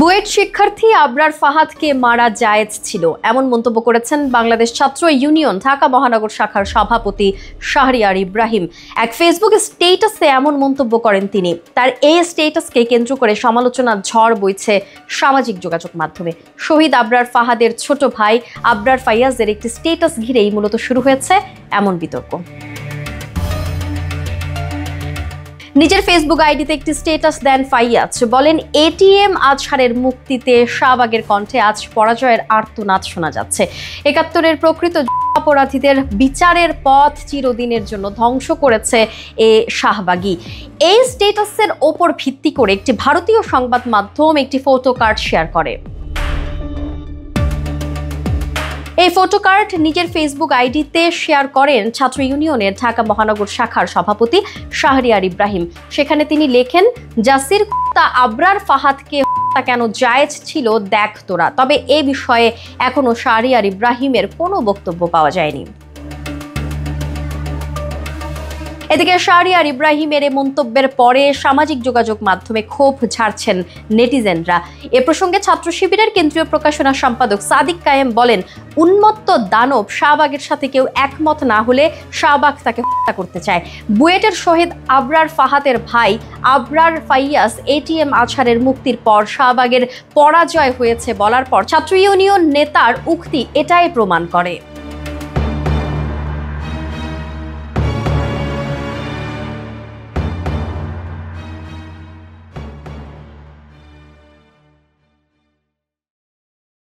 বুয়েট শিক্ষার্থী আবরার ফাহাদকে মারা জায়েজ ছিল, এমন মন্তব্য করেছেন বাংলাদেশ ছাত্র ইউনিয়ন ঢাকা মহানগর শাখার সভাপতি শাহরিয়ার ইব্রাহিম। এক ফেসবুক স্ট্যাটাসে এমন মন্তব্য করেন তিনি। তার এই স্ট্যাটাসকে কেন্দ্র করে সমালোচনার ঝড় বইছে সামাজিক যোগাযোগ মাধ্যমে। শহীদ আবরার ফাহাদের ছোট ভাই আবরার ফাইয়াজের একটি স্ট্যাটাস ঘিরেই মূলত শুরু হয়েছে এমন বিতর্ক। নিজের ফেসবুক আইডিতে একটি স্ট্যাটাস দেন ফাইয়াজ, বলেন এটিএম আজহারের মুক্তিতে শাহবাগের কণ্ঠে আজ পরাজয়ের আর্তনাদ শোনা যাচ্ছে। ৭১-এর প্রকৃত অপরাধীদের বিচারের পথ চিরদিনের জন্য ধ্বংস করেছে এ শাহবাগী। এই স্ট্যাটাসের ওপর ভিত্তি করে একটি ভারতীয় সংবাদ মাধ্যম একটি ফটো কার্ড শেয়ার করে। এই ফটো কার্ড নিজের ফেসবুক আইডিতে শেয়ার করেন ছাত্র ইউনিয়নের ঢাকা মহানগর শাখার সভাপতি শাহরিয়ার ইব্রাহিম। সেখানে তিনি লেখেন, জাসির আবরার ফাহাদকে হত্যা কেন জায়েজ ছিল দেখ তোরা। তবে এ বিষয়ে এখনো শাহরিয়ার ইব্রাহিমের কোনো বক্তব্য পাওয়া যায়নি। এদিকে শাহরিয়ার ইব্রাহিমের এই মন্তব্যের পরে সামাজিক যোগাযোগ মাধ্যমে ক্ষোভ ঝাড়ছেন নেটিজেনরা। এ প্রসঙ্গে ছাত্র শিবিরের কেন্দ্রীয় প্রকাশনা সম্পাদক সাদিক কায়েম বলেন, উন্মত্ত দানব শাহবাগের সাথে কেউ একমত না হলে শাহবাগ তাকে হত্যা করতে চায়। বুয়েটের শহীদ আবরার ফাহাদের ভাই আবরার ফাইয়াজ এটিএম আজহারের মুক্তির পর শাহবাগের পরাজয় হয়েছে বলার পর ছাত্র ইউনিয়ন নেতার উক্তি এটাই প্রমাণ করে।